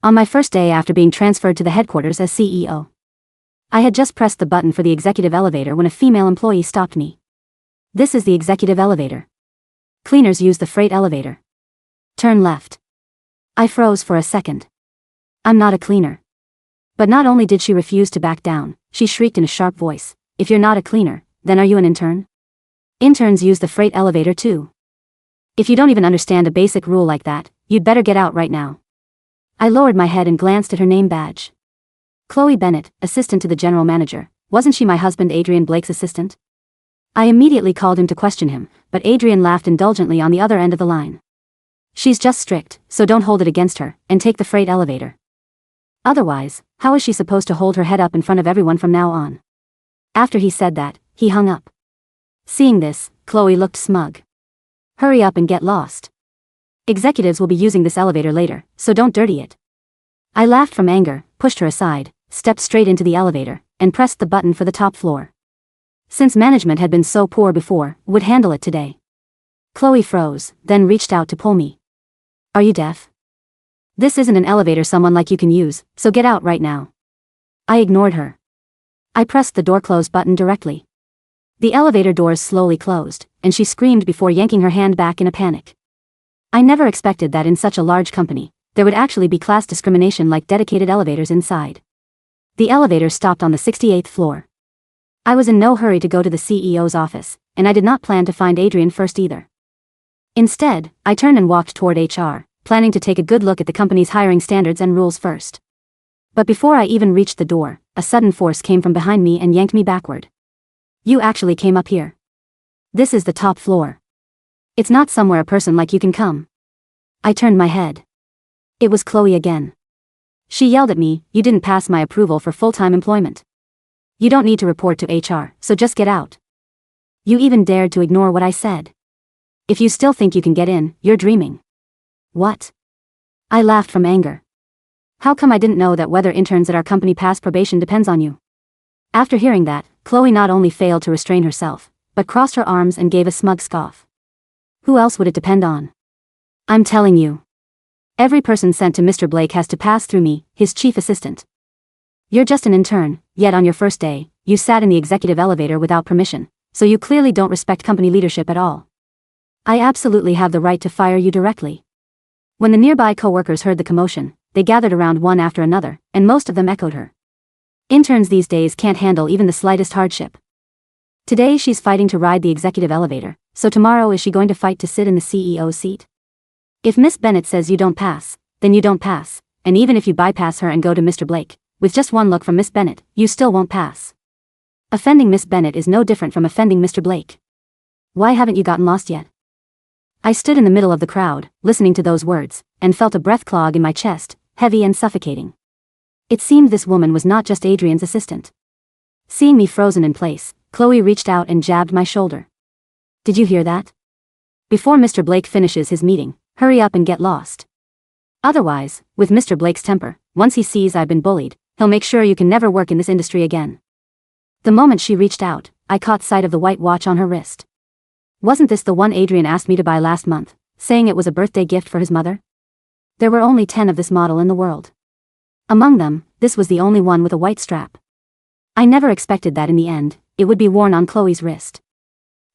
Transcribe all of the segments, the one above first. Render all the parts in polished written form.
On my first day after being transferred to the headquarters as CEO. I had just pressed the button for the executive elevator when a female employee stopped me. This is the executive elevator. Cleaners use the freight elevator. Turn left. I froze for a second. I'm not a cleaner. But not only did she refuse to back down, she shrieked in a sharp voice, "If you're not a cleaner, then are you an intern? Interns use the freight elevator too. If you don't even understand a basic rule like that, you'd better get out right now." I lowered my head and glanced at her name badge. Chloe Bennett, assistant to the general manager. Wasn't she my husband Adrian Blake's assistant? I immediately called him to question him, but Adrian laughed indulgently on the other end of the line. "She's just strict, so don't hold it against her, and take the freight elevator. Otherwise, how is she supposed to hold her head up in front of everyone from now on?" After he said that, he hung up. Seeing this, Chloe looked smug. "Hurry up and get lost. Executives will be using this elevator later, so don't dirty it." I laughed from anger, pushed her aside, stepped straight into the elevator, and pressed the button for the top floor. Since management had been so poor before, would handle it today. Chloe froze, then reached out to pull me. "Are you deaf? This isn't an elevator someone like you can use, so get out right now." I ignored her. I pressed the door close button directly. The elevator doors slowly closed, and she screamed before yanking her hand back in a panic. I never expected that in such a large company, there would actually be class discrimination like dedicated elevators inside. The elevator stopped on the 68th floor. I was in no hurry to go to the CEO's office, and I did not plan to find Adrian first either. Instead, I turned and walked toward HR, planning to take a good look at the company's hiring standards and rules first. But before I even reached the door, a sudden force came from behind me and yanked me backward. "You actually came up here. This is the top floor. It's not somewhere a person like you can come." I turned my head. It was Chloe again. She yelled at me, "You didn't pass my approval for full-time employment. You don't need to report to HR, so just get out. You even dared to ignore what I said. If you still think you can get in, you're dreaming." "What?" I laughed from anger. "How come I didn't know that whether interns at our company pass probation depends on you?" After hearing that, Chloe not only failed to restrain herself, but crossed her arms and gave a smug scoff. "Who else would it depend on? I'm telling you. Every person sent to Mr. Blake has to pass through me, his chief assistant. You're just an intern, yet on your first day, you sat in the executive elevator without permission, so you clearly don't respect company leadership at all. I absolutely have the right to fire you directly." When the nearby co-workers heard the commotion, they gathered around one after another, and most of them echoed her. Interns these days can't handle even the slightest hardship. Today she's fighting to ride the executive elevator, so tomorrow is she going to fight to sit in the CEO's seat? If Miss Bennett says you don't pass, then you don't pass, and even if you bypass her and go to Mr. Blake, with just one look from Miss Bennett, you still won't pass. Offending Miss Bennett is no different from offending Mr. Blake. Why haven't you gotten lost yet? I stood in the middle of the crowd, listening to those words, and felt a breath clog in my chest, heavy and suffocating. It seemed this woman was not just Adrian's assistant. Seeing me frozen in place, Chloe reached out and jabbed my shoulder. "Did you hear that? Before Mr. Blake finishes his meeting, hurry up and get lost. Otherwise, with Mr. Blake's temper, once he sees I've been bullied, he'll make sure you can never work in this industry again." The moment she reached out, I caught sight of the white watch on her wrist. Wasn't this the one Adrian asked me to buy last month, saying it was a birthday gift for his mother? There were only 10 of this model in the world. Among them, this was the only one with a white strap. I never expected that in the end, it would be worn on Chloe's wrist.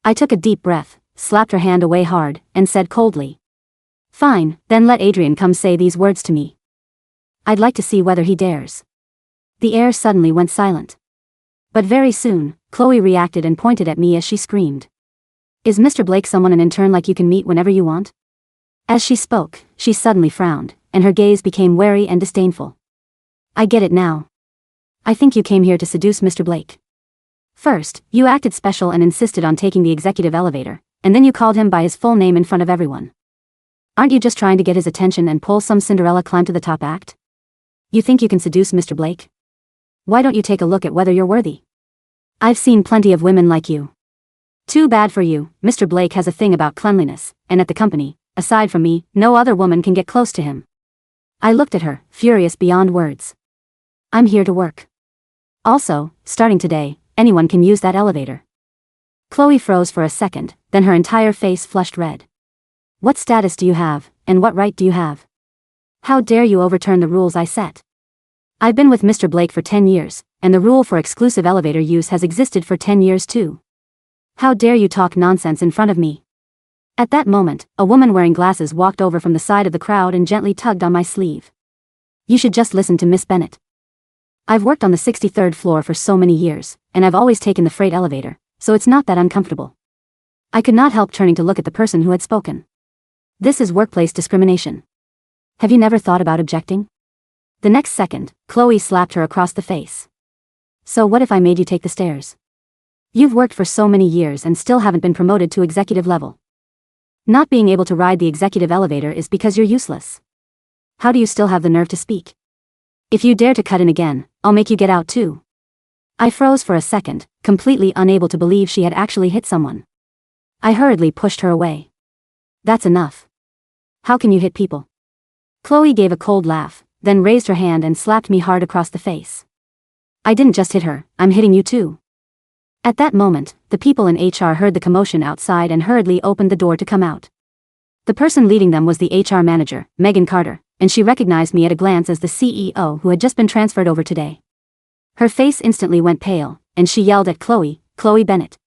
I took a deep breath, slapped her hand away hard, and said coldly, "Fine, then let Adrian come say these words to me. I'd like to see whether he dares." The air suddenly went silent. But very soon, Chloe reacted and pointed at me as she screamed. "Is Mr. Blake someone an intern like you can meet whenever you want?" As she spoke, she suddenly frowned, and her gaze became wary and disdainful. "I get it now. I think you came here to seduce Mr. Blake. First, you acted special and insisted on taking the executive elevator, and then you called him by his full name in front of everyone. Aren't you just trying to get his attention and pull some Cinderella climb to the top act? You think you can seduce Mr. Blake? Why don't you take a look at whether you're worthy? I've seen plenty of women like you. Too bad for you, Mr. Blake has a thing about cleanliness, and at the company, aside from me, no other woman can get close to him." I looked at her, furious beyond words. "I'm here to work. Also, starting today, anyone can use that elevator." Chloe froze for a second, then her entire face flushed red. "What status do you have, and what right do you have? How dare you overturn the rules I set? I've been with Mr. Blake for 10 years, and the rule for exclusive elevator use has existed for 10 years too. How dare you talk nonsense in front of me? At that moment, a woman wearing glasses walked over from the side of the crowd and gently tugged on my sleeve. You should just listen to Miss Bennett. I've worked on the 63rd floor for so many years, and I've always taken the freight elevator, so it's not that uncomfortable. I could not help turning to look at the person who had spoken. This is workplace discrimination. Have you never thought about objecting? The next second, Chloe slapped her across the face. So what if I made you take the stairs? You've worked for so many years and still haven't been promoted to executive level. Not being able to ride the executive elevator is because you're useless. How do you still have the nerve to speak? If you dare to cut in again, I'll make you get out too. I froze for a second, completely unable to believe she had actually hit someone. I hurriedly pushed her away. That's enough. How can you hit people? Chloe gave a cold laugh, then raised her hand and slapped me hard across the face. I didn't just hit her, I'm hitting you too. At that moment, the people in HR heard the commotion outside and hurriedly opened the door to come out. The person leading them was the HR manager, Megan Carter, and she recognized me at a glance as the CEO who had just been transferred over today. Her face instantly went pale, and she yelled at Chloe Bennett.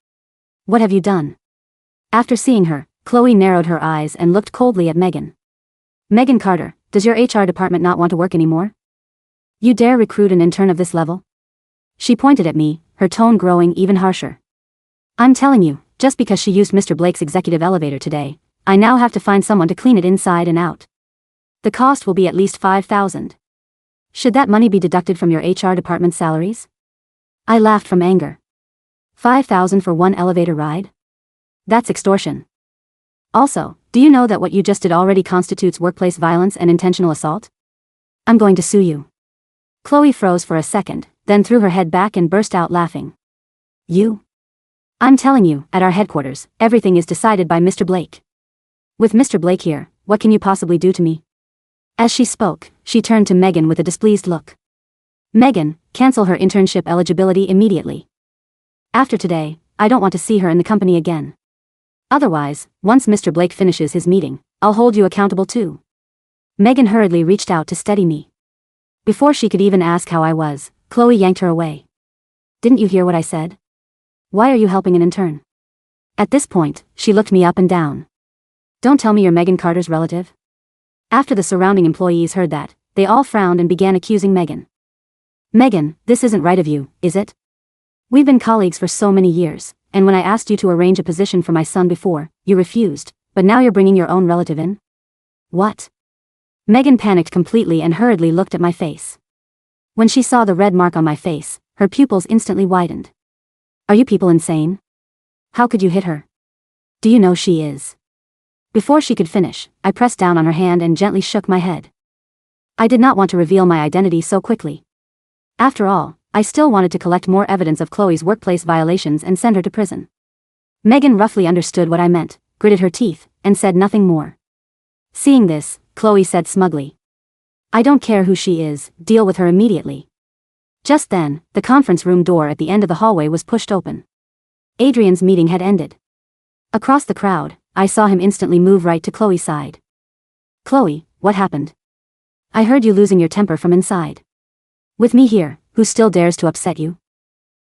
What have you done? After seeing her, Chloe narrowed her eyes and looked coldly at Megan. Megan Carter, does your HR department not want to work anymore? You dare recruit an intern of this level? She pointed at me, her tone growing even harsher. I'm telling you, just because she used Mr. Blake's executive elevator today, I now have to find someone to clean it inside and out. The cost will be at least $5,000. Should that money be deducted from your HR department's salaries? I laughed from anger. $5,000 for one elevator ride? That's extortion. Also, do you know that what you just did already constitutes workplace violence and intentional assault? I'm going to sue you. Chloe froze for a second, then threw her head back and burst out laughing. You? I'm telling you, at our headquarters, everything is decided by Mr. Blake. With Mr. Blake here, what can you possibly do to me? As she spoke, she turned to Megan with a displeased look. Megan, cancel her internship eligibility immediately. After today, I don't want to see her in the company again. Otherwise, once Mr. Blake finishes his meeting, I'll hold you accountable too. Megan hurriedly reached out to steady me. Before she could even ask how I was, Chloe yanked her away. Didn't you hear what I said? Why are you helping an intern? At this point, she looked me up and down. Don't tell me you're Megan Carter's relative. After the surrounding employees heard that, they all frowned and began accusing Megan. Megan, this isn't right of you, is it? We've been colleagues for so many years, and when I asked you to arrange a position for my son before, you refused, but now you're bringing your own relative in? What? Megan panicked completely and hurriedly looked at my face. When she saw the red mark on my face, her pupils instantly widened. Are you people insane? How could you hit her? Do you know she is? Before she could finish, I pressed down on her hand and gently shook my head. I did not want to reveal my identity so quickly. After all, I still wanted to collect more evidence of Chloe's workplace violations and send her to prison. Megan roughly understood what I meant, gritted her teeth, and said nothing more. Seeing this, Chloe said smugly, I don't care who she is, deal with her immediately. Just then, the conference room door at the end of the hallway was pushed open. Adrian's meeting had ended. Across the crowd, I saw him instantly move right to Chloe's side. Chloe, what happened? I heard you losing your temper from inside. With me here, who still dares to upset you?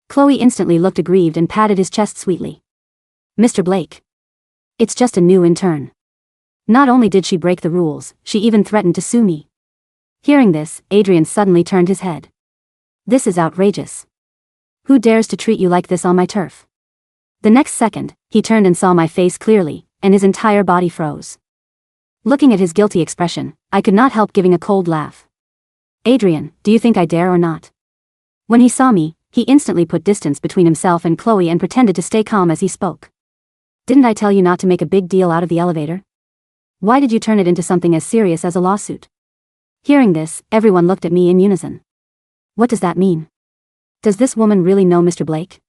Chloe instantly looked aggrieved and patted his chest sweetly. Mr. Blake. It's just a new intern. Not only did she break the rules, she even threatened to sue me. Hearing this, Adrian suddenly turned his head. This is outrageous. Who dares to treat you like this on my turf? The next second, he turned and saw my face clearly, and his entire body froze. Looking at his guilty expression, I could not help giving a cold laugh. Adrian, do you think I dare or not? When he saw me, he instantly put distance between himself and Chloe and pretended to stay calm as he spoke. Didn't I tell you not to make a big deal out of the elevator? Why did you turn it into something as serious as a lawsuit? Hearing this, everyone looked at me in unison. What does that mean? Does this woman really know Mr. Blake?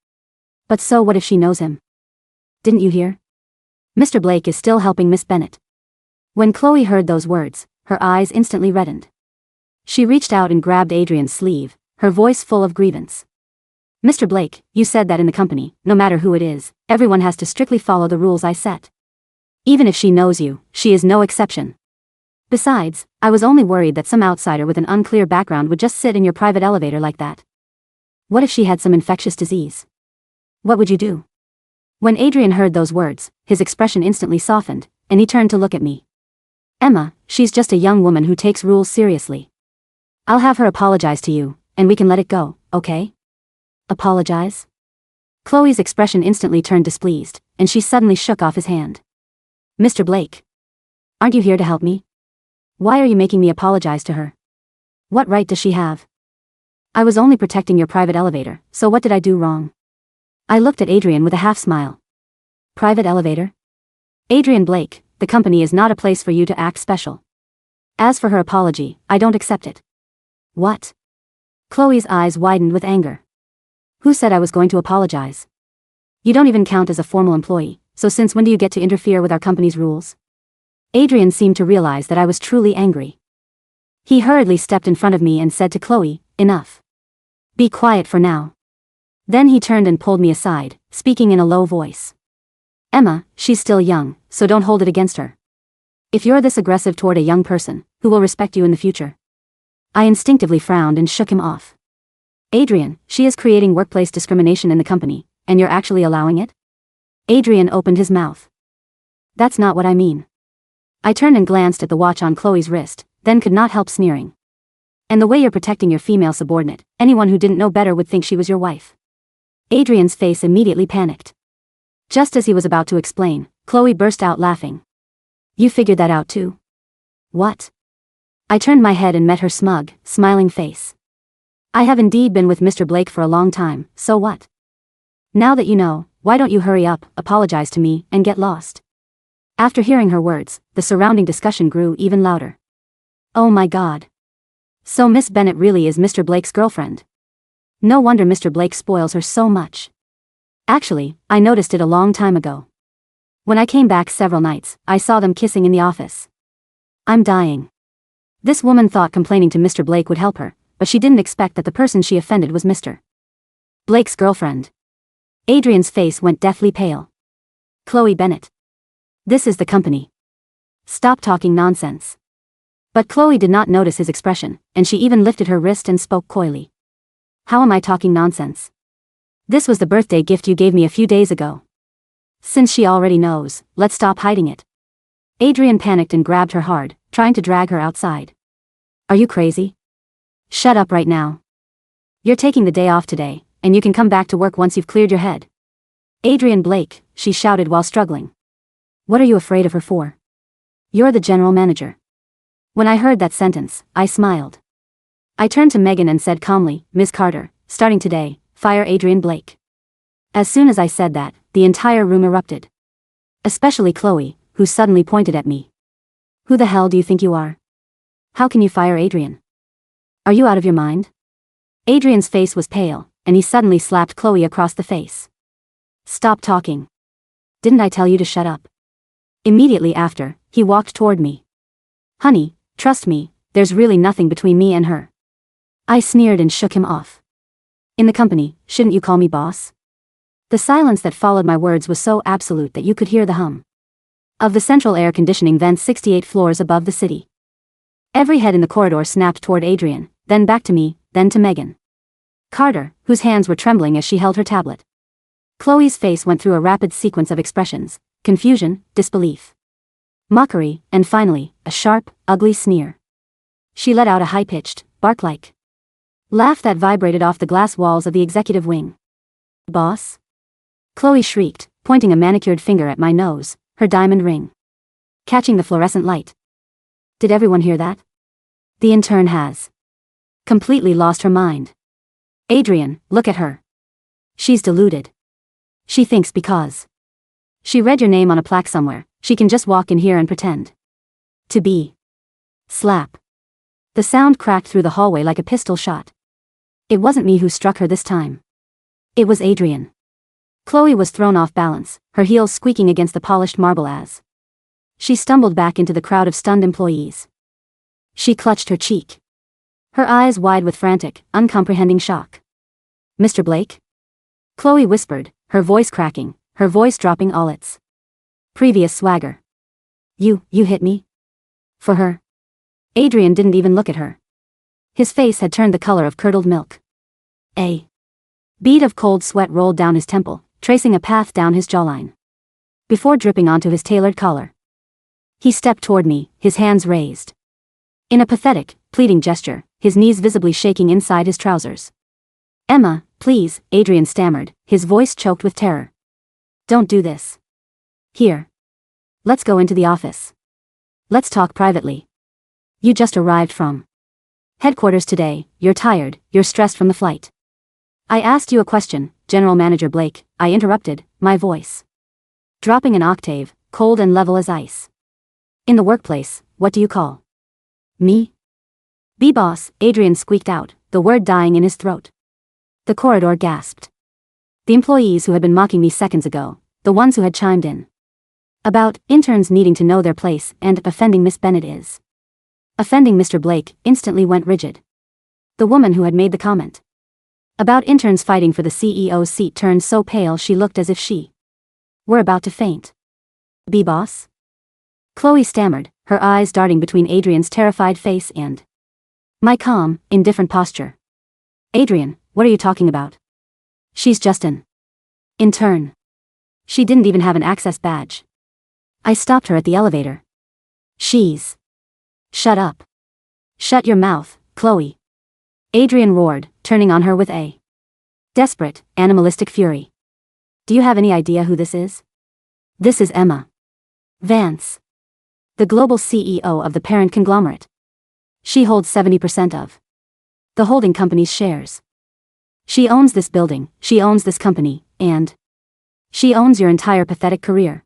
But so what if she knows him? Didn't you hear? Mr. Blake is still helping Miss Bennett. When Chloe heard those words, her eyes instantly reddened. She reached out and grabbed Adrian's sleeve, her voice full of grievance. Mr. Blake, you said that in the company, no matter who it is, everyone has to strictly follow the rules I set. Even if she knows you, she is no exception. Besides, I was only worried that some outsider with an unclear background would just sit in your private elevator like that. What if she had some infectious disease? What would you do? When Adrian heard those words, his expression instantly softened, and he turned to look at me. Emma, she's just a young woman who takes rules seriously. I'll have her apologize to you, and we can let it go, okay? Apologize? Chloe's expression instantly turned displeased, and she suddenly shook off his hand. Mr. Blake. Aren't you here to help me? Why are you making me apologize to her? What right does she have? I was only protecting your private elevator, so what did I do wrong? I looked at Adrian with a half-smile. Private elevator? Adrian Blake, the company is not a place for you to act special. As for her apology, I don't accept it. What? Chloe's eyes widened with anger. Who said I was going to apologize? You don't even count as a formal employee, so since when do you get to interfere with our company's rules? Adrian seemed to realize that I was truly angry. He hurriedly stepped in front of me and said to Chloe, enough. Be quiet for now. Then he turned and pulled me aside, speaking in a low voice. Emma, she's still young, so don't hold it against her. If you're this aggressive toward a young person, who will respect you in the future? I instinctively frowned and shook him off. Adrian, she is creating workplace discrimination in the company, and you're actually allowing it? Adrian opened his mouth. That's not what I mean. I turned and glanced at the watch on Chloe's wrist, then could not help sneering. And the way you're protecting your female subordinate, anyone who didn't know better would think she was your wife. Adrian's face immediately panicked. Just as he was about to explain, Chloe burst out laughing. You figured that out too? What? I turned my head and met her smug, smiling face. I have indeed been with Mr. Blake for a long time, so what? Now that you know, why don't you hurry up, apologize to me, and get lost? After hearing her words, the surrounding discussion grew even louder. Oh my God. So Miss Bennett really is Mr. Blake's girlfriend. No wonder Mr. Blake spoils her so much. Actually, I noticed it a long time ago. When I came back several nights, I saw them kissing in the office. I'm dying. This woman thought complaining to Mr. Blake would help her, but she didn't expect that the person she offended was Mr. Blake's girlfriend. Adrian's face went deathly pale. Chloe Bennett. This is the company. Stop talking nonsense. But Chloe did not notice his expression, and she even lifted her wrist and spoke coyly. How am I talking nonsense? This was the birthday gift you gave me a few days ago. Since she already knows, let's stop hiding it. Adrian panicked and grabbed her hard, trying to drag her outside. Are you crazy? Shut up right now. You're taking the day off today, and you can come back to work once you've cleared your head. Adrian Blake, she shouted while struggling. What are you afraid of her for? You're the general manager. When I heard that sentence, I smiled. I turned to Megan and said calmly, Ms. Carter, starting today, fire Adrian Blake. As soon as I said that, the entire room erupted. Especially Chloe, who suddenly pointed at me. Who the hell do you think you are? How can you fire Adrian? Are you out of your mind? Adrian's face was pale, and he suddenly slapped Chloe across the face. Stop talking. Didn't I tell you to shut up? Immediately after, he walked toward me. Honey, trust me, there's really nothing between me and her. I sneered and shook him off. In the company, shouldn't you call me boss? The silence that followed my words was so absolute that you could hear the hum of the central air conditioning vents 68 floors above the city. Every head in the corridor snapped toward Adrian, then back to me, then to Megan Carter, whose hands were trembling as she held her tablet. Chloe's face went through a rapid sequence of expressions: confusion, disbelief, mockery, and finally, a sharp, ugly sneer. She let out a high-pitched, bark-like laugh that vibrated off the glass walls of the executive wing. Boss? Chloe shrieked, pointing a manicured finger at my nose, her diamond ring catching the fluorescent light. Did everyone hear that? The intern has completely lost her mind. Adrian, look at her. She's deluded. She thinks because she read your name on a plaque somewhere, she can just walk in here and pretend to be. Slap. The sound cracked through the hallway like a pistol shot. It wasn't me who struck her this time. It was Adrian. Chloe was thrown off balance, her heels squeaking against the polished marble as she stumbled back into the crowd of stunned employees. She clutched her cheek, her eyes wide with frantic, uncomprehending shock. Mr. Blake? Chloe whispered, her voice cracking, her voice dropping all its previous swagger. You hit me? For her? Adrian didn't even look at her. His face had turned the color of curdled milk. A bead of cold sweat rolled down his temple, tracing a path down his jawline, before dripping onto his tailored collar. He stepped toward me, his hands raised. In a pathetic, pleading gesture, his knees visibly shaking inside his trousers. "Emma, please," Adrian stammered, his voice choked with terror. "Don't do this. Here. Let's go into the office. Let's talk privately. You just arrived from headquarters today, you're tired, you're stressed from the flight." "I asked you a question, General Manager Blake," I interrupted, my voice dropping an octave, cold and level as ice. "In the workplace, what do you call me?" "B-boss," Adrian squeaked out, the word dying in his throat. The corridor gasped. The employees who had been mocking me seconds ago, the ones who had chimed in about interns needing to know their place and offending Miss Bennett is offending Mr. Blake, instantly went rigid. The woman who had made the comment about interns fighting for the CEO's seat turned so pale she looked as if she were about to faint. "B-boss?" Chloe stammered, her eyes darting between Adrian's terrified face and my calm, indifferent posture. "Adrian, what are you talking about? She's just an intern. She didn't even have an access badge." I stopped her at the elevator. "She's..." "Shut up. Shut your mouth, Chloe," Adrian roared, turning on her with a desperate, animalistic fury. "Do you have any idea who this is? This is Emma Vance, the global CEO of the parent conglomerate. She holds 70% of the holding company's shares. She owns this building, she owns this company, and she owns your entire pathetic career."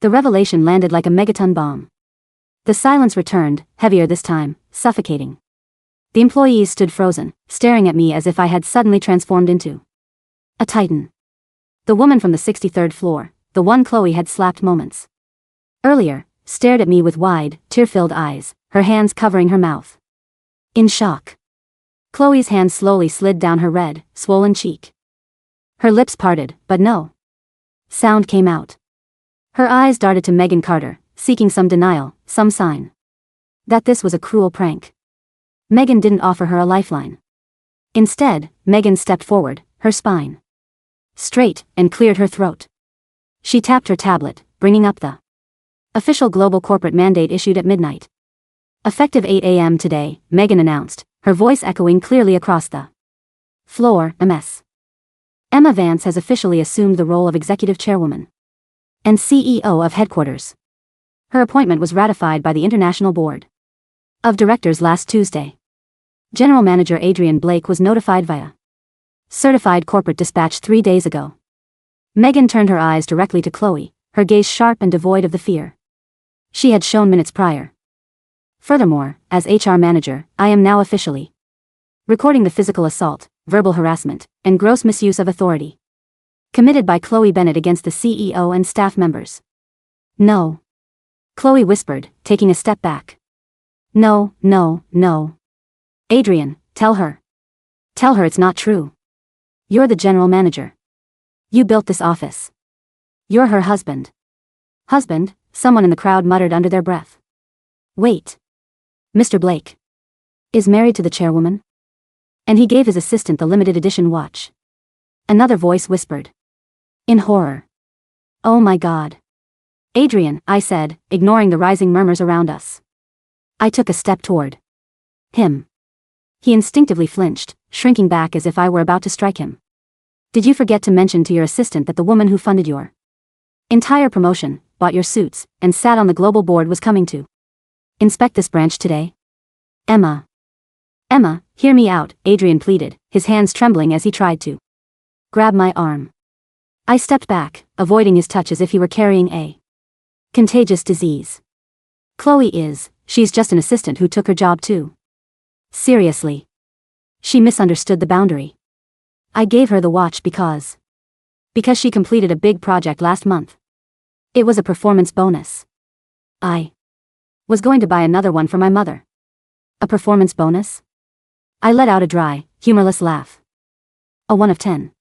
The revelation landed like a megaton bomb. The silence returned, heavier this time, suffocating. The employees stood frozen, staring at me as if I had suddenly transformed into a titan. The woman from the 63rd floor, the one Chloe had slapped moments earlier, stared at me with wide, tear-filled eyes, her hands covering her mouth. In shock. Chloe's hand slowly slid down her red, swollen cheek. Her lips parted, but no sound came out. Her eyes darted to Megan Carter, seeking some denial, some sign that this was a cruel prank. Megan didn't offer her a lifeline. Instead, Megan stepped forward, her spine straight, and cleared her throat. She tapped her tablet, bringing up the official global corporate mandate issued at midnight. "Effective 8 a.m. today," Megan announced, her voice echoing clearly across the floor. "MS. Emma Vance has officially assumed the role of executive chairwoman and CEO of headquarters. Her appointment was ratified by the International Board of Directors last Tuesday. General Manager Adrian Blake was notified via certified corporate dispatch 3 days ago." Megan turned her eyes directly to Chloe, her gaze sharp and devoid of the fear she had shown minutes prior. "Furthermore, as HR manager, I am now officially recording the physical assault, verbal harassment, and gross misuse of authority committed by Chloe Bennett against the CEO and staff members." "No," Chloe whispered, taking a step back. "No, no, no. Adrian, tell her. Tell her it's not true. You're the general manager. You built this office. You're her husband." "Husband?" someone in the crowd muttered under their breath. "Wait. Mr. Blake is married to the chairwoman? And he gave his assistant the limited edition watch." Another voice whispered. In horror. "Oh my God. Adrian," I said, ignoring the rising murmurs around us. I took a step toward him. He instinctively flinched, shrinking back as if I were about to strike him. "Did you forget to mention to your assistant that the woman who funded your entire promotion, bought your suits, and sat on the global board was coming to inspect this branch today? Emma." "Emma, hear me out," Adrian pleaded, his hands trembling as he tried to grab my arm. I stepped back, avoiding his touch as if he were carrying a contagious disease. She's just an assistant who took her job too." "Seriously. She misunderstood the boundary. I gave her the watch because she completed a big project last month. It was a performance bonus. I was going to buy another one for my mother." "A performance bonus?" I let out a dry, humorless laugh. "A 1 of 10.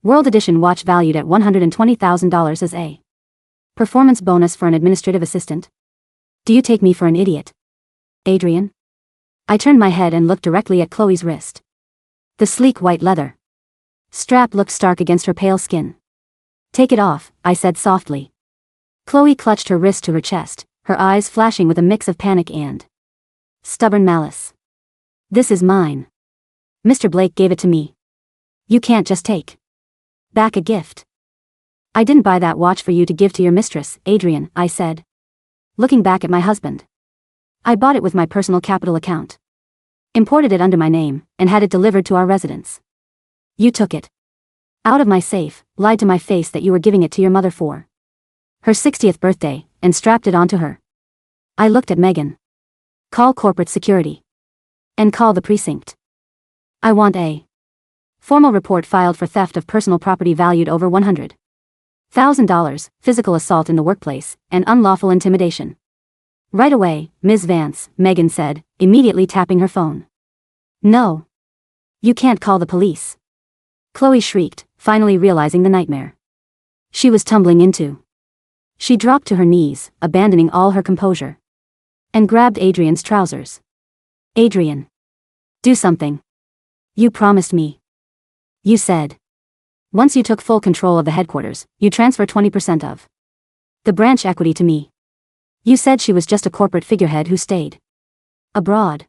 World Edition watch valued at $120,000 as a performance bonus for an administrative assistant? Do you take me for an idiot?" Adrian? I turned my head and looked directly at Chloe's wrist. The sleek white leather strap looked stark against her pale skin. Take it off, I said softly. Chloe clutched her wrist to her chest, her eyes flashing with a mix of panic and stubborn malice. This is mine. Mr. Blake gave it to me. You can't just take back a gift. I didn't buy that watch for you to give to your mistress, Adrian, I said, looking back at my husband. I bought it with my personal capital account. Imported it under my name, and had it delivered to our residence. You took it out of my safe, lied to my face that you were giving it to your mother for her 60th birthday, and strapped it onto her. I looked at Megan. Call corporate security. And call the precinct. I want a formal report filed for theft of personal property valued over $100,000, physical assault in the workplace, and unlawful intimidation. Right away, Ms. Vance, Megan said, immediately tapping her phone. No. You can't call the police. Chloe shrieked, finally realizing the nightmare she was tumbling into. She dropped to her knees, abandoning all her composure, and grabbed Adrian's trousers. Adrian. Do something. You promised me. You said. Once you took full control of the headquarters, you transfer 20% of the branch equity to me. You said she was just a corporate figurehead who stayed abroad.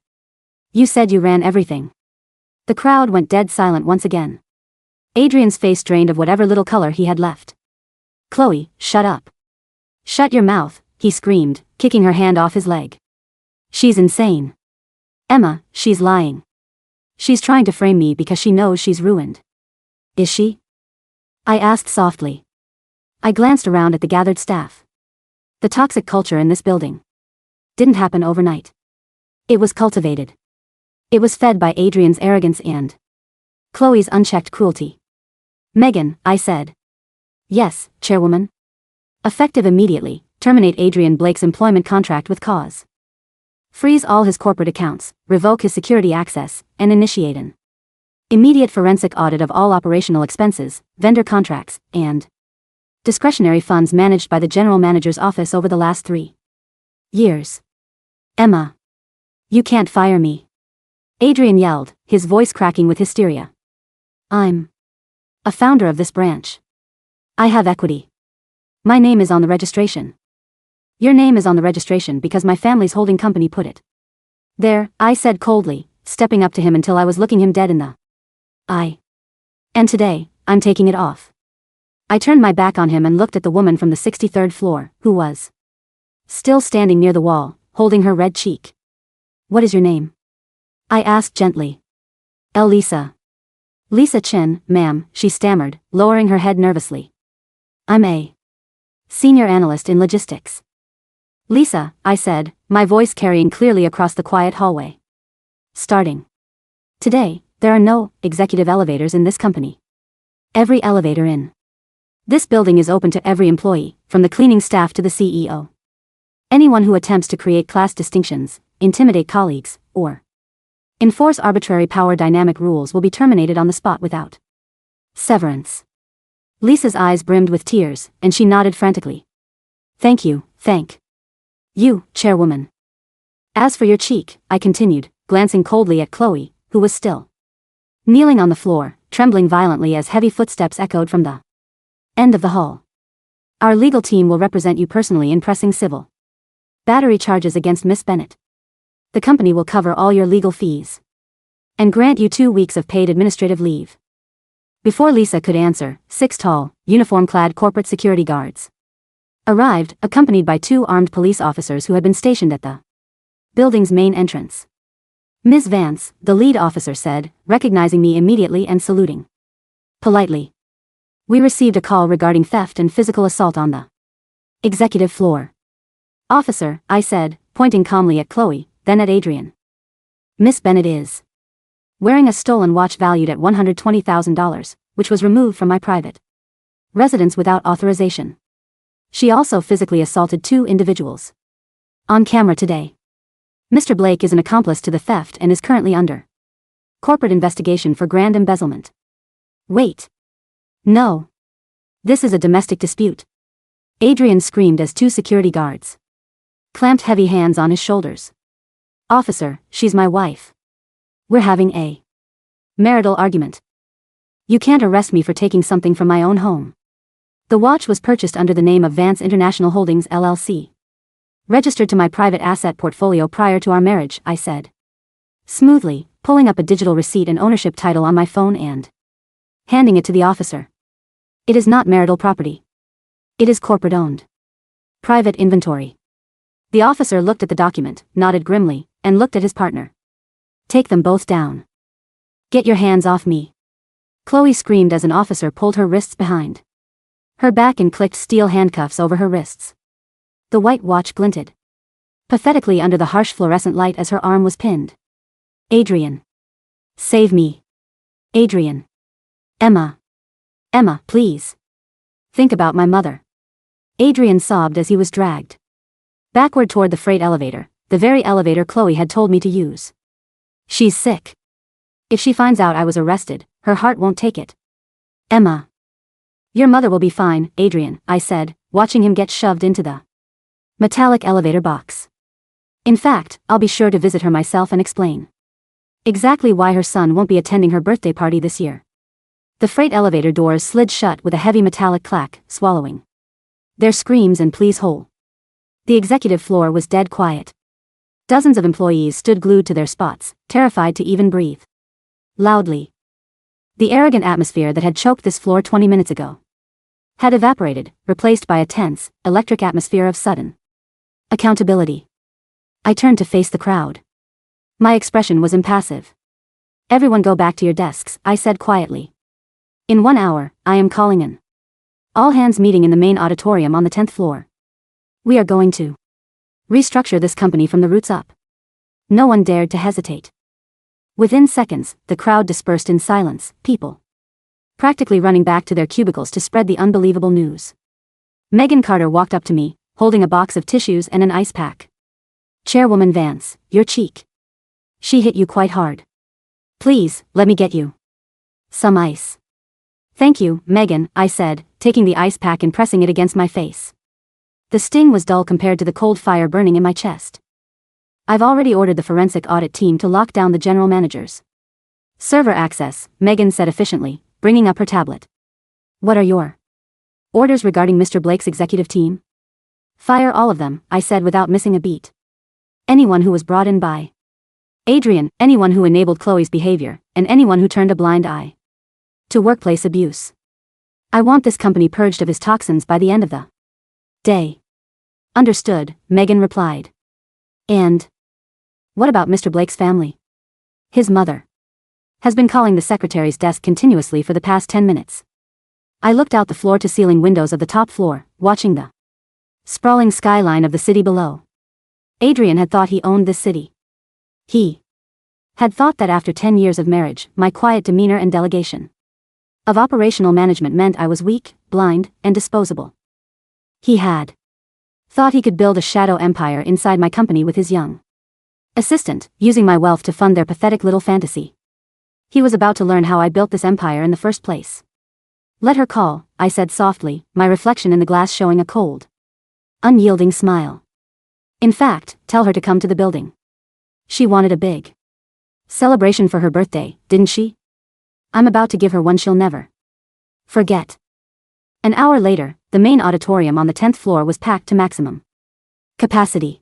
You said you ran everything. The crowd went dead silent once again. Adrian's face drained of whatever little color he had left. Chloe, shut up. Shut your mouth, he screamed, kicking her hand off his leg. She's insane. Emma, she's lying. She's trying to frame me because she knows she's ruined. Is she? I asked softly. I glanced around at the gathered staff. The toxic culture in this building didn't happen overnight. It was cultivated. It was fed by Adrian's arrogance and Chloe's unchecked cruelty. Megan, I said. Yes, Chairwoman. Effective immediately, terminate Adrian Blake's employment contract with cause. Freeze all his corporate accounts, revoke his security access, and initiate an immediate forensic audit of all operational expenses, vendor contracts, and discretionary funds managed by the General Manager's office over the last 3 years. Emma. You can't fire me. Adrian yelled, his voice cracking with hysteria. I'm a founder of this branch. I have equity. My name is on the registration. Your name is on the registration because my family's holding company put it there, I said coldly, stepping up to him until I was looking him dead in the eye. And today, I'm taking it off. I turned my back on him and looked at the woman from the 63rd floor, who was still standing near the wall, holding her red cheek. What is your name? I asked gently. Lisa. Lisa Chin, ma'am, she stammered, lowering her head nervously. I'm a senior analyst in logistics. Lisa, I said, my voice carrying clearly across the quiet hallway. Starting today, there are no executive elevators in this company. Every elevator in this building is open to every employee, from the cleaning staff to the CEO. Anyone who attempts to create class distinctions, intimidate colleagues, or enforce arbitrary power dynamic rules will be terminated on the spot without severance. Lisa's eyes brimmed with tears, and she nodded frantically. Thank you, thank you, Chairwoman. As for your cheek, I continued, glancing coldly at Chloe, who was still kneeling on the floor, trembling violently as heavy footsteps echoed from the end of the hall. Our legal team will represent you personally in pressing civil battery charges against Miss Bennett. The company will cover all your legal fees and grant you 2 weeks of paid administrative leave. Before Lisa could answer, 6 tall, uniform-clad corporate security guards arrived, accompanied by 2 armed police officers who had been stationed at the building's main entrance. Ms. Vance, the lead officer said, recognizing me immediately and saluting politely. We received a call regarding theft and physical assault on the executive floor. Officer, I said, pointing calmly at Chloe, then at Adrian. Miss Bennett is wearing a stolen watch valued at $120,000, which was removed from my private residence without authorization. She also physically assaulted 2 individuals. On camera today. Mr. Blake is an accomplice to the theft and is currently under corporate investigation for grand embezzlement. Wait. No. This is a domestic dispute. Adrian screamed as 2 security guards clamped heavy hands on his shoulders. Officer, she's my wife. We're having a marital argument. You can't arrest me for taking something from my own home. The watch was purchased under the name of Vance International Holdings LLC. Registered to my private asset portfolio prior to our marriage, I said. Smoothly, pulling up a digital receipt and ownership title on my phone and handing it to the officer. It is not marital property. It is corporate owned. Private inventory. The officer looked at the document, nodded grimly, and looked at his partner. Take them both down. Get your hands off me. Chloe screamed as an officer pulled her wrists behind her back and clicked steel handcuffs over her wrists. The white watch glinted pathetically under the harsh fluorescent light as her arm was pinned. Adrian. Save me. Adrian. Emma. Emma, please. Think about my mother. Adrian sobbed as he was dragged backward toward the freight elevator, the very elevator Chloe had told me to use. She's sick. If she finds out I was arrested, her heart won't take it. Emma. Your mother will be fine, Adrian, I said, watching him get shoved into the metallic elevator box. In fact, I'll be sure to visit her myself and explain exactly why her son won't be attending her birthday party this year. The freight elevator doors slid shut with a heavy metallic clack, swallowing their screams and pleas whole. The executive floor was dead quiet. Dozens of employees stood glued to their spots, terrified to even breathe loudly. The arrogant atmosphere that had choked this floor 20 minutes ago had evaporated, replaced by a tense, electric atmosphere of sudden accountability. I turned to face the crowd. My expression was impassive. Everyone go back to your desks, I said quietly. In 1 hour, I am calling an all-hands meeting in the main auditorium on the 10th floor. We are going to restructure this company from the roots up. No one dared to hesitate. Within seconds, the crowd dispersed in silence, people practically running back to their cubicles to spread the unbelievable news. Megan Carter walked up to me, holding a box of tissues and an ice pack. Chairwoman Vance, your cheek. She hit you quite hard. Please, let me get you some ice. Thank you, Megan, I said, taking the ice pack and pressing it against my face. The sting was dull compared to the cold fire burning in my chest. I've already ordered the forensic audit team to lock down the general managers server access, Megan said efficiently, bringing up her tablet. What are your orders regarding Mr. Blake's executive team? Fire all of them, I said without missing a beat. Anyone who was brought in by Adrian, anyone who enabled Chloe's behavior, and anyone who turned a blind eye to workplace abuse. I want this company purged of his toxins by the end of the day. Understood, Megan replied. And what about Mr. Blake's family? His mother has been calling the secretary's desk continuously for the past 10 minutes. I looked out the floor-to-ceiling windows of the top floor, watching the sprawling skyline of the city below. Adrian had thought he owned this city. He had thought that after 10 years of marriage, my quiet demeanor and delegation of operational management meant I was weak, blind, and disposable. He had thought he could build a shadow empire inside my company with his young assistant, using my wealth to fund their pathetic little fantasy. He was about to learn how I built this empire in the first place. Let her call, I said softly, my reflection in the glass showing a cold, unyielding smile. In fact, tell her to come to the building. She wanted a big celebration for her birthday, didn't she? I'm about to give her one she'll never forget. An hour later, the main auditorium on the 10th floor was packed to maximum capacity.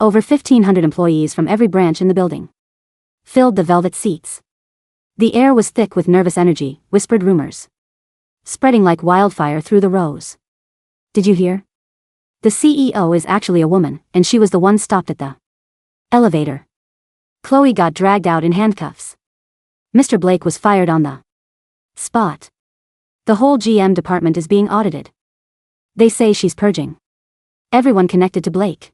Over 1,500 employees from every branch in the building filled the velvet seats. The air was thick with nervous energy, whispered rumors spreading like wildfire through the rows. Did you hear? The CEO is actually a woman, and she was the one stopped at the elevator. Chloe got dragged out in handcuffs. Mr. Blake was fired on the spot. The whole GM department is being audited. They say she's purging everyone connected to Blake.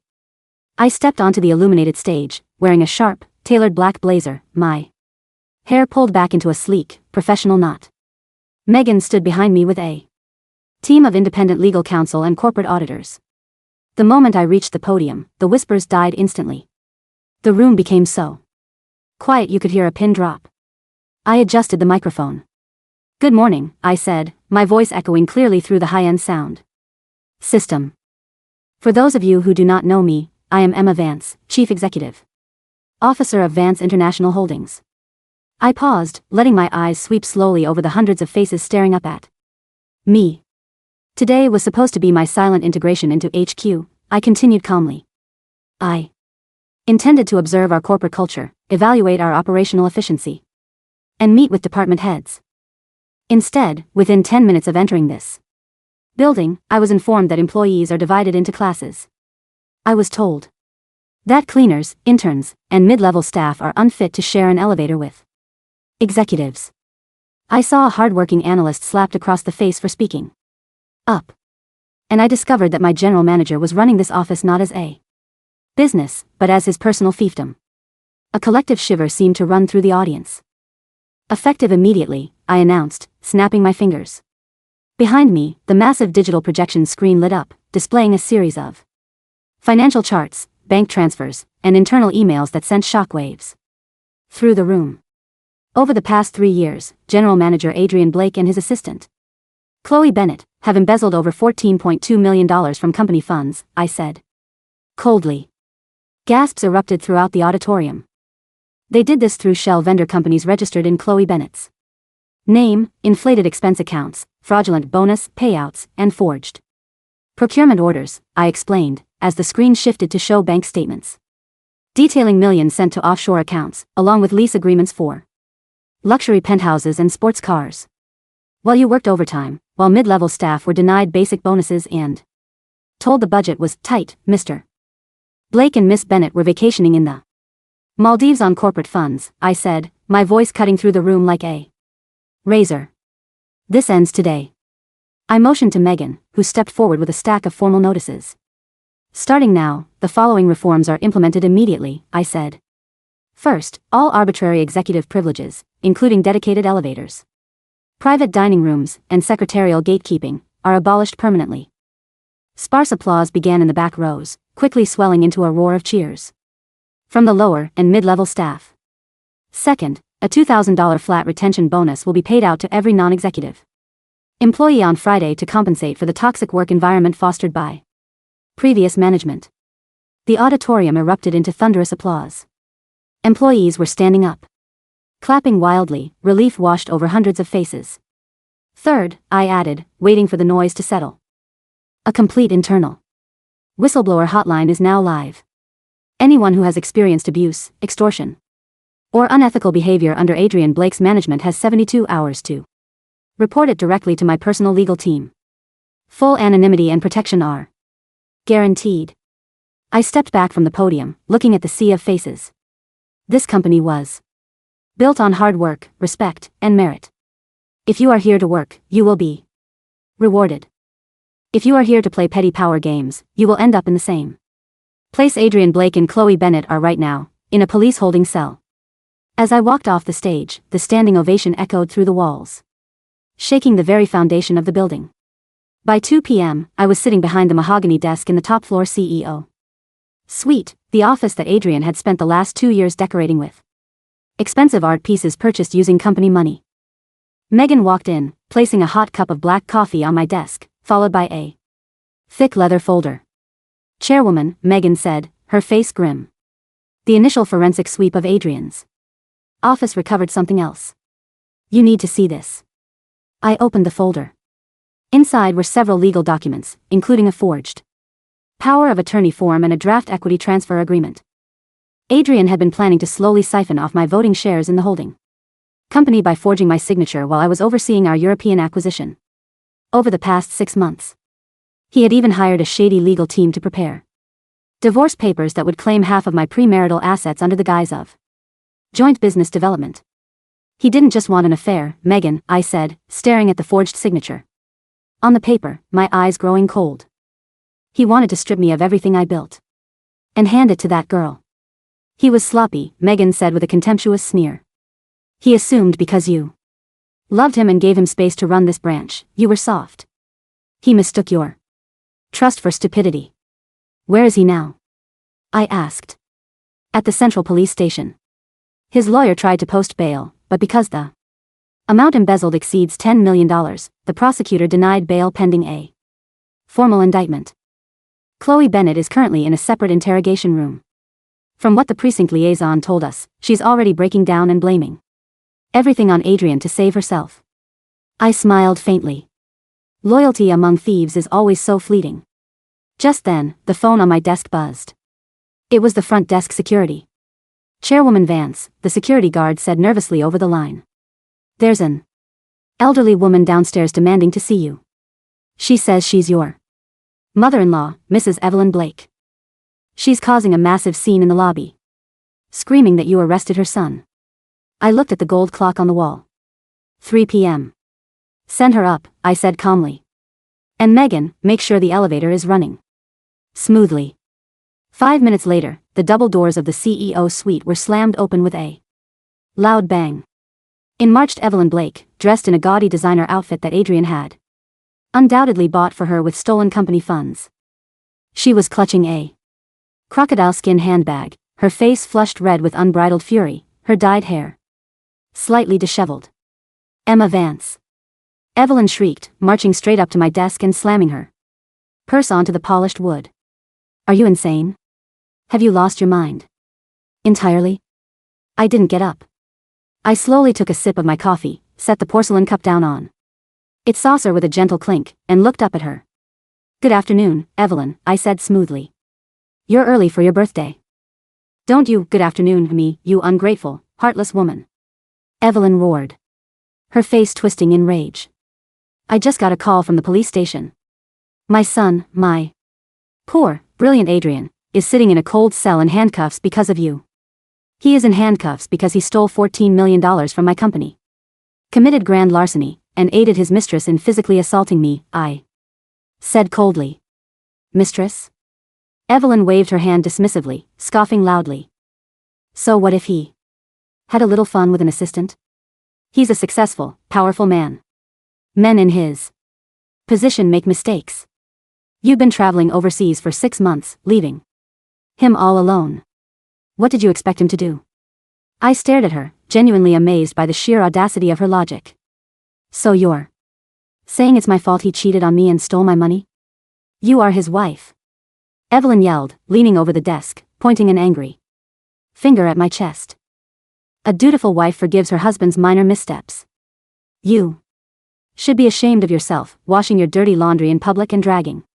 I stepped onto the illuminated stage, wearing a sharp, tailored black blazer, my hair pulled back into a sleek, professional knot. Megan stood behind me with a team of independent legal counsel and corporate auditors. The moment I reached the podium, the whispers died instantly. The room became so quiet you could hear a pin drop. I adjusted the microphone. Good morning, I said, my voice echoing clearly through the high-end sound system. For those of you who do not know me, I am Emma Vance, Chief Executive Officer of Vance International Holdings. I paused, letting my eyes sweep slowly over the hundreds of faces staring up at me. Today was supposed to be my silent integration into HQ, I continued calmly. I intended to observe our corporate culture, evaluate our operational efficiency, and meet with department heads. Instead, within 10 minutes of entering this building, I was informed that employees are divided into classes. I was told that cleaners, interns, and mid-level staff are unfit to share an elevator with executives. I saw a hard-working analyst slapped across the face for speaking up. And I discovered that my general manager was running this office not as a business, but as his personal fiefdom. A collective shiver seemed to run through the audience. Effective immediately, I announced, snapping my fingers. Behind me, the massive digital projection screen lit up, displaying a series of financial charts, bank transfers, and internal emails that sent shockwaves through the room. Over the past 3 years, General Manager Adrian Blake and his assistant, Chloe Bennett, have embezzled over $14.2 million from company funds, I said coldly. Gasps erupted throughout the auditorium. They did this through shell vendor companies registered in Chloe Bennett's name, inflated expense accounts, fraudulent bonus payouts, and forged procurement orders, I explained, as the screen shifted to show bank statements detailing millions sent to offshore accounts, along with lease agreements for luxury penthouses and sports cars. While you worked overtime, while mid-level staff were denied basic bonuses and told the budget was tight, Mr. Blake and Miss Bennett were vacationing in the Maldives on corporate funds, I said, my voice cutting through the room like a razor. This ends today. I motioned to Megan, who stepped forward with a stack of formal notices. Starting now, the following reforms are implemented immediately, I said. First, all arbitrary executive privileges, including dedicated elevators, private dining rooms, and secretarial gatekeeping, are abolished permanently. Sparse applause began in the back rows, quickly swelling into a roar of cheers from the lower and mid-level staff. Second, a $2,000 flat retention bonus will be paid out to every non-executive employee on Friday to compensate for the toxic work environment fostered by previous management. The auditorium erupted into thunderous applause. Employees were standing up, clapping wildly, relief washed over hundreds of faces. Third, I added, waiting for the noise to settle. A complete internal whistleblower hotline is now live. Anyone who has experienced abuse, extortion, or unethical behavior under Adrian Blake's management has 72 hours to report it directly to my personal legal team. Full anonymity and protection are guaranteed. I stepped back from the podium, looking at the sea of faces. This company was built on hard work, respect, and merit. If you are here to work, you will be rewarded. If you are here to play petty power games, you will end up in the same place Adrian Blake and Chloe Bennett are right now, in a police holding cell. As I walked off the stage, the standing ovation echoed through the walls, shaking the very foundation of the building. By 2 p.m., I was sitting behind the mahogany desk in the top-floor CEO suite, the office that Adrian had spent the last 2 years decorating with expensive art pieces purchased using company money. Megan walked in, placing a hot cup of black coffee on my desk, followed by a thick leather folder. Chairwoman, Megan said, her face grim. The initial forensic sweep of Adrian's office recovered something else. You need to see this. I opened the folder. Inside were several legal documents, including a forged power of attorney form and a draft equity transfer agreement. Adrian had been planning to slowly siphon off my voting shares in the holding company by forging my signature while I was overseeing our European acquisition. Over the past 6 months, he had even hired a shady legal team to prepare divorce papers that would claim half of my premarital assets under the guise of joint business development. He didn't just want an affair, Megan, I said, staring at the forged signature on the paper, my eyes growing cold. He wanted to strip me of everything I built and hand it to that girl. He was sloppy, Megan said with a contemptuous sneer. He assumed because you loved him and gave him space to run this branch, you were soft. He mistook your trust for stupidity. Where is he now? I asked. At the Central Police Station. His lawyer tried to post bail, but because the amount embezzled exceeds $10 million, the prosecutor denied bail pending a formal indictment. Chloe Bennett is currently in a separate interrogation room. From what the precinct liaison told us, she's already breaking down and blaming everything on Adrian to save herself. I smiled faintly. Loyalty among thieves is always so fleeting. Just then, the phone on my desk buzzed. It was the front desk security. Chairwoman Vance, the security guard said nervously over the line. There's an elderly woman downstairs demanding to see you. She says she's your mother-in-law, Mrs. Evelyn Blake. She's causing a massive scene in the lobby, screaming that you arrested her son. I looked at the gold clock on the wall. 3 p.m. Send her up, I said calmly. And Megan, make sure the elevator is running smoothly. 5 minutes later, the double doors of the CEO suite were slammed open with a loud bang. In marched Evelyn Blake, dressed in a gaudy designer outfit that Adrian had undoubtedly bought for her with stolen company funds. She was clutching a crocodile skin handbag, her face flushed red with unbridled fury, her dyed hair slightly disheveled. Emma Vance. Evelyn shrieked, marching straight up to my desk and slamming her purse onto the polished wood. Are you insane? Have you lost your mind entirely? I didn't get up. I slowly took a sip of my coffee, set the porcelain cup down on its saucer with a gentle clink, and looked up at her. Good afternoon, Evelyn, I said smoothly. You're early for your birthday. Don't you good afternoon me, you ungrateful, heartless woman. Evelyn roared, her face twisting in rage. I just got a call from the police station. My son, my poor, brilliant Adrian, is sitting in a cold cell in handcuffs because of you. He is in handcuffs because he stole $14 million from my company, committed grand larceny, and aided his mistress in physically assaulting me, I said coldly. Mistress? Evelyn waved her hand dismissively, scoffing loudly. So what if he had a little fun with an assistant? He's a successful, powerful man. Men in his position make mistakes. You've been traveling overseas for 6 months, leaving him all alone. What did you expect him to do? I stared at her, genuinely amazed by the sheer audacity of her logic. So you're saying it's my fault he cheated on me and stole my money? You are his wife. Evelyn yelled, leaning over the desk, pointing an angry finger at my chest. A dutiful wife forgives her husband's minor missteps. You should be ashamed of yourself, washing your dirty laundry in public and dragging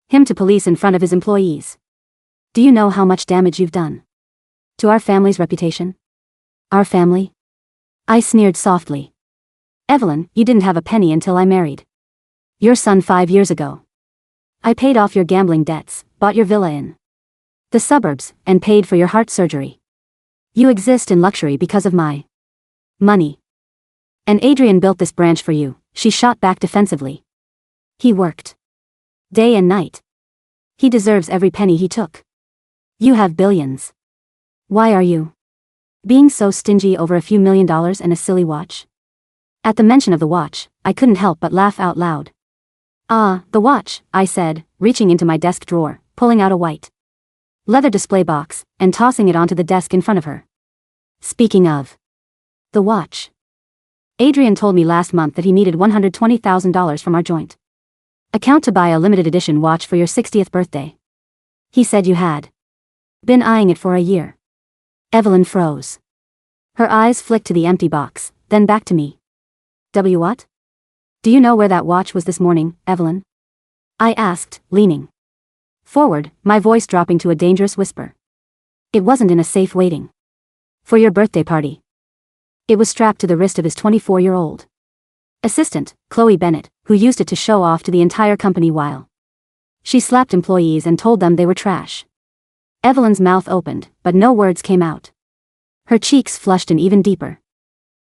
him to police in front of his employees. Do you know how much damage you've done to our family's reputation? Our family? I sneered softly. Evelyn, you didn't have a penny until I married your son 5 years ago. I paid off your gambling debts, bought your villa in the suburbs, and paid for your heart surgery. You exist in luxury because of my money. And Adrian built this branch for you, she shot back defensively. He worked day and night. He deserves every penny he took. You have billions. Why are you being so stingy over a few $1 million and a silly watch? At the mention of the watch, I couldn't help but laugh out loud. Ah, the watch, I said, reaching into my desk drawer, pulling out a white leather display box, and tossing it onto the desk in front of her. Speaking of the watch, Adrian told me last month that he needed $120,000 from our joint account to buy a limited edition watch for your 60th birthday. He said you had been eyeing it for a year. Evelyn froze. Her eyes flicked to the empty box, then back to me. What? Do you know where that watch was this morning, Evelyn? I asked, leaning forward, my voice dropping to a dangerous whisper. It wasn't in a safe waiting for your birthday party. It was strapped to the wrist of his 24-year-old assistant, Chloe Bennett, who used it to show off to the entire company while she slapped employees and told them they were trash. Evelyn's mouth opened, but no words came out. Her cheeks flushed an even deeper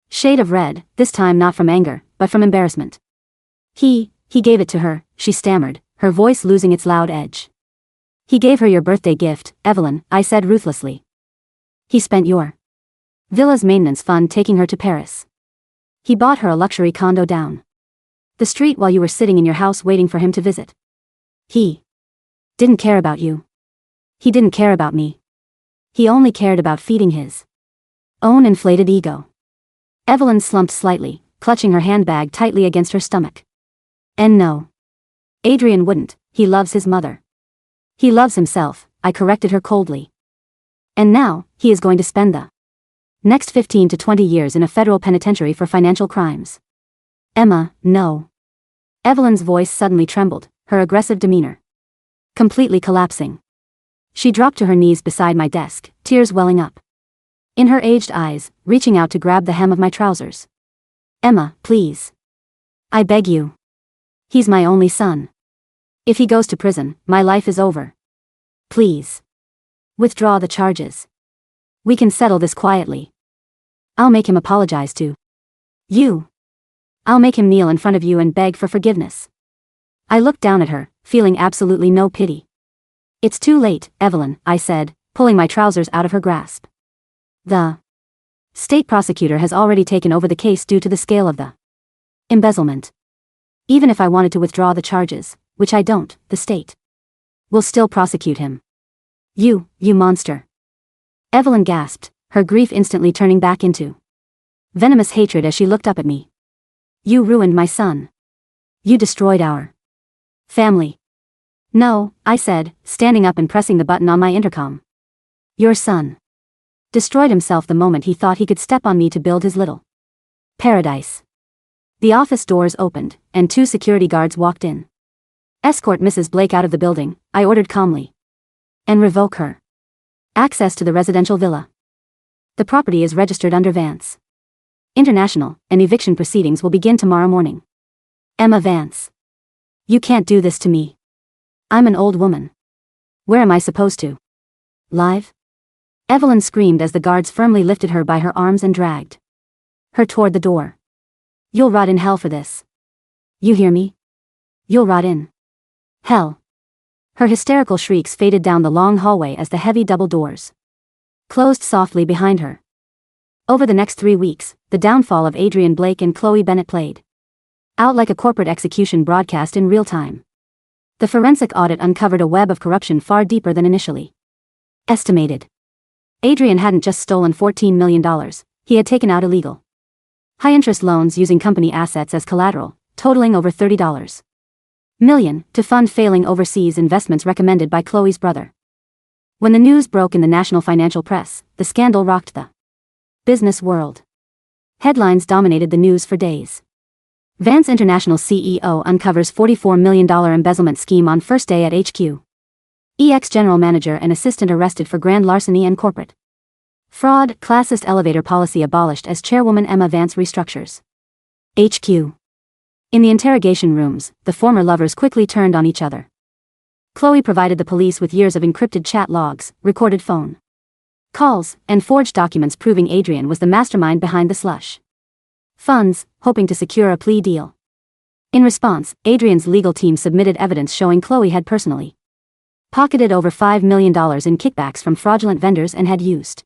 shade of red, this time not from anger, but from embarrassment. He gave it to her, she stammered, her voice losing its loud edge. He gave her your birthday gift, Evelyn, I said ruthlessly. He spent your villa's maintenance fund taking her to Paris. He bought her a luxury condo down the street while you were sitting in your house waiting for him to visit. He didn't care about you. He didn't care about me. He only cared about feeding his own inflated ego. Evelyn slumped slightly, clutching her handbag tightly against her stomach. And no, Adrian wouldn't. He loves his mother. He loves himself, I corrected her coldly. And now, he is going to spend the next 15 to 20 years in a federal penitentiary for financial crimes. Emma, no. Evelyn's voice suddenly trembled, her aggressive demeanor completely collapsing. She dropped to her knees beside my desk, tears welling up in her aged eyes, reaching out to grab the hem of my trousers. Emma, please. I beg you. He's my only son. If he goes to prison, my life is over. Please. Withdraw the charges. We can settle this quietly. I'll make him apologize to you. I'll make him kneel in front of you and beg for forgiveness. I looked down at her, feeling absolutely no pity. It's too late, Evelyn, I said, pulling my trousers out of her grasp. The state prosecutor has already taken over the case due to the scale of the embezzlement. Even if I wanted to withdraw the charges, which I don't, the state will still prosecute him. You monster. Evelyn gasped, her grief instantly turning back into venomous hatred as she looked up at me. You ruined my son. You destroyed our family. No, I said, standing up and pressing the button on my intercom. Your son destroyed himself the moment he thought he could step on me to build his little paradise. The office doors opened, and 2 security guards walked in. Escort Mrs. Blake out of the building, I ordered calmly. And revoke her access to the residential villa. The property is registered under Vance International, and eviction proceedings will begin tomorrow morning. Emma Vance. You can't do this to me. I'm an old woman. Where am I supposed to live? Evelyn screamed as the guards firmly lifted her by her arms and dragged her toward the door. You'll rot in hell for this. You hear me? You'll rot in hell. Her hysterical shrieks faded down the long hallway as the heavy double doors closed softly behind her. Over the next 3 weeks, the downfall of Adrian Blake and Chloe Bennett played out like a corporate execution broadcast in real time. The forensic audit uncovered a web of corruption far deeper than initially estimated. Adrian hadn't just stolen $14 million, he had taken out illegal high-interest loans using company assets as collateral, totaling over $30 million, to fund failing overseas investments recommended by Chloe's brother. When the news broke in the national financial press, the scandal rocked the business world. Headlines dominated the news for days. Vance International CEO uncovers $44 million embezzlement scheme on first day at HQ. General manager and assistant arrested for grand larceny and corporate fraud. Classist elevator policy abolished as chairwoman Emma Vance restructures HQ. In the interrogation rooms, the former lovers quickly turned on each other. Chloe provided the police with years of encrypted chat logs, recorded phone calls, and forged documents proving Adrian was the mastermind behind the slush funds, hoping to secure a plea deal. In response, Adrian's legal team submitted evidence showing Chloe had personally pocketed over $5 million in kickbacks from fraudulent vendors and had used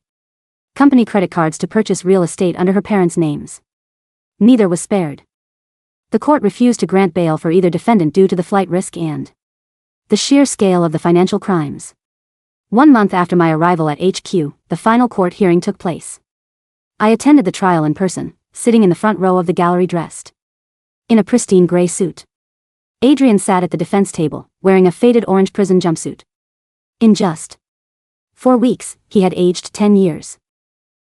company credit cards to purchase real estate under her parents' names. Neither was spared. The court refused to grant bail for either defendant due to the flight risk and the sheer scale of the financial crimes. 1 month after my arrival at HQ, the final court hearing took place. I attended the trial in person, sitting in the front row of the gallery dressed in a pristine gray suit. Adrian sat at the defense table, wearing a faded orange prison jumpsuit. In just 4 weeks, he had aged 10 years.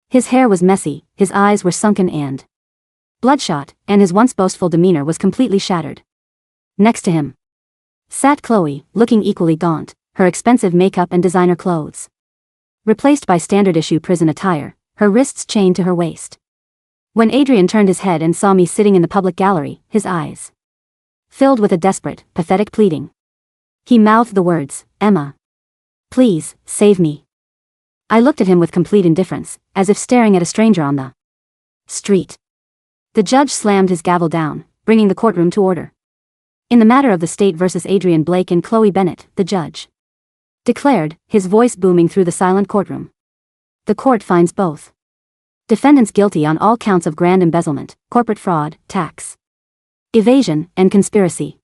His hair was messy, his eyes were sunken and bloodshot, and his once boastful demeanor was completely shattered. Next to him sat Chloe, looking equally gaunt, her expensive makeup and designer clothes replaced by standard-issue prison attire, her wrists chained to her waist. When Adrian turned his head and saw me sitting in the public gallery, his eyes filled with a desperate, pathetic pleading. He mouthed the words, "Emma. Please, save me." I looked at him with complete indifference, as if staring at a stranger on the street. The judge slammed his gavel down, bringing the courtroom to order. In the matter of the state versus Adrian Blake and Chloe Bennett, the judge declared, his voice booming through the silent courtroom. The court finds both defendants guilty on all counts of grand embezzlement, corporate fraud, tax evasion, and conspiracy.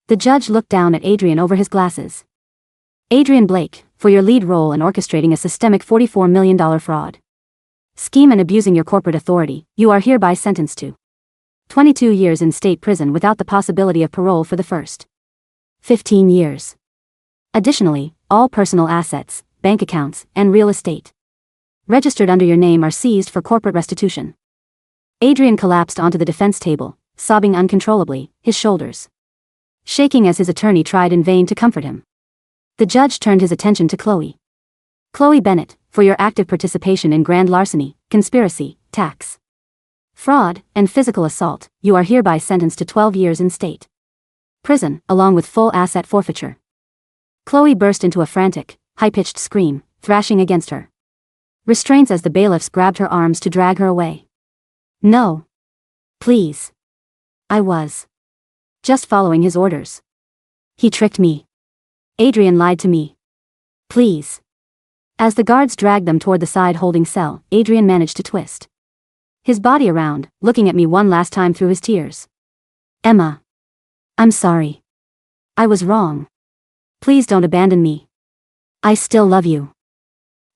The judge looked down at Adrian over his glasses. Adrian Blake, for your lead role in orchestrating a systemic $44 million fraud scheme and abusing your corporate authority, you are hereby sentenced to 22 years in state prison without the possibility of parole for the first 15 years. Additionally, all personal assets, bank accounts, and real estate registered under your name are seized for corporate restitution. Adrian collapsed onto the defense table, sobbing uncontrollably, his shoulders shaking as his attorney tried in vain to comfort him. The judge turned his attention to Chloe. Chloe Bennett, for your active participation in grand larceny, conspiracy, tax fraud, and physical assault, you are hereby sentenced to 12 years in state prison, along with full asset forfeiture. Chloe burst into a frantic, high-pitched scream, thrashing against her restraints as the bailiffs grabbed her arms to drag her away. No. Please. I was just following his orders. He tricked me. Adrian lied to me. Please. As the guards dragged them toward the side-holding cell, Adrian managed to twist his body around, looking at me one last time through his tears. Emma. I'm sorry. I was wrong. Please don't abandon me. I still love you.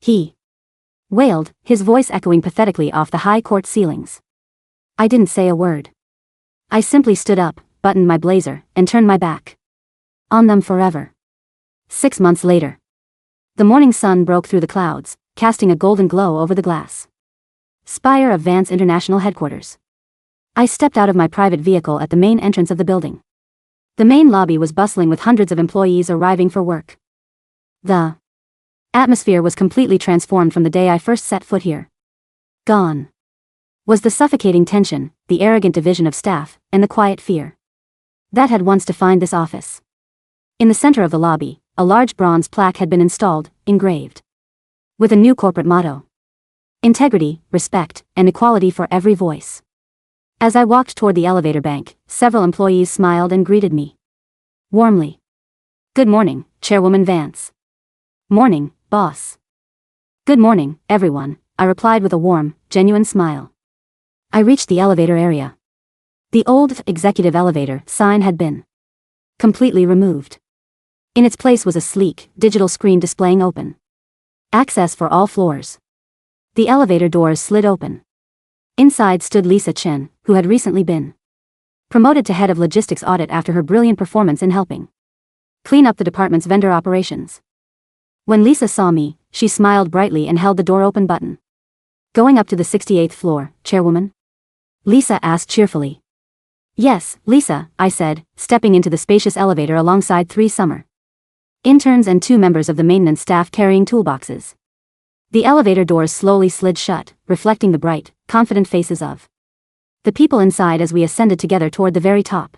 He wailed, his voice echoing pathetically off the high court ceilings. I didn't say a word. I simply stood up, buttoned my blazer, and turned my back on them forever. 6 months later. The morning sun broke through the clouds, casting a golden glow over the glass spire of Vance International headquarters. I stepped out of my private vehicle at the main entrance of the building. The main lobby was bustling with hundreds of employees arriving for work. The atmosphere was completely transformed from the day I first set foot here. Gone was the suffocating tension, the arrogant division of staff, and the quiet fear that had once defined this office. In the center of the lobby, a large bronze plaque had been installed, engraved with a new corporate motto: integrity, respect, and equality for every voice. As I walked toward the elevator bank, several employees smiled and greeted me warmly. Good morning, Chairwoman Vance. Morning, boss. Good morning, everyone, I replied with a warm, genuine smile. I reached the elevator area. The old executive elevator sign had been completely removed. In its place was a sleek, digital screen displaying open access for all floors. The elevator doors slid open. Inside stood Lisa Chen, who had recently been promoted to head of logistics audit after her brilliant performance in helping clean up the department's vendor operations. When Lisa saw me, she smiled brightly and held the door open button. Going up to the 68th floor, Chairwoman? Lisa asked cheerfully. Yes, Lisa, I said, stepping into the spacious elevator alongside 3 summer interns and 2 members of the maintenance staff carrying toolboxes. The elevator doors slowly slid shut, reflecting the bright, confident faces of the people inside as we ascended together toward the very top.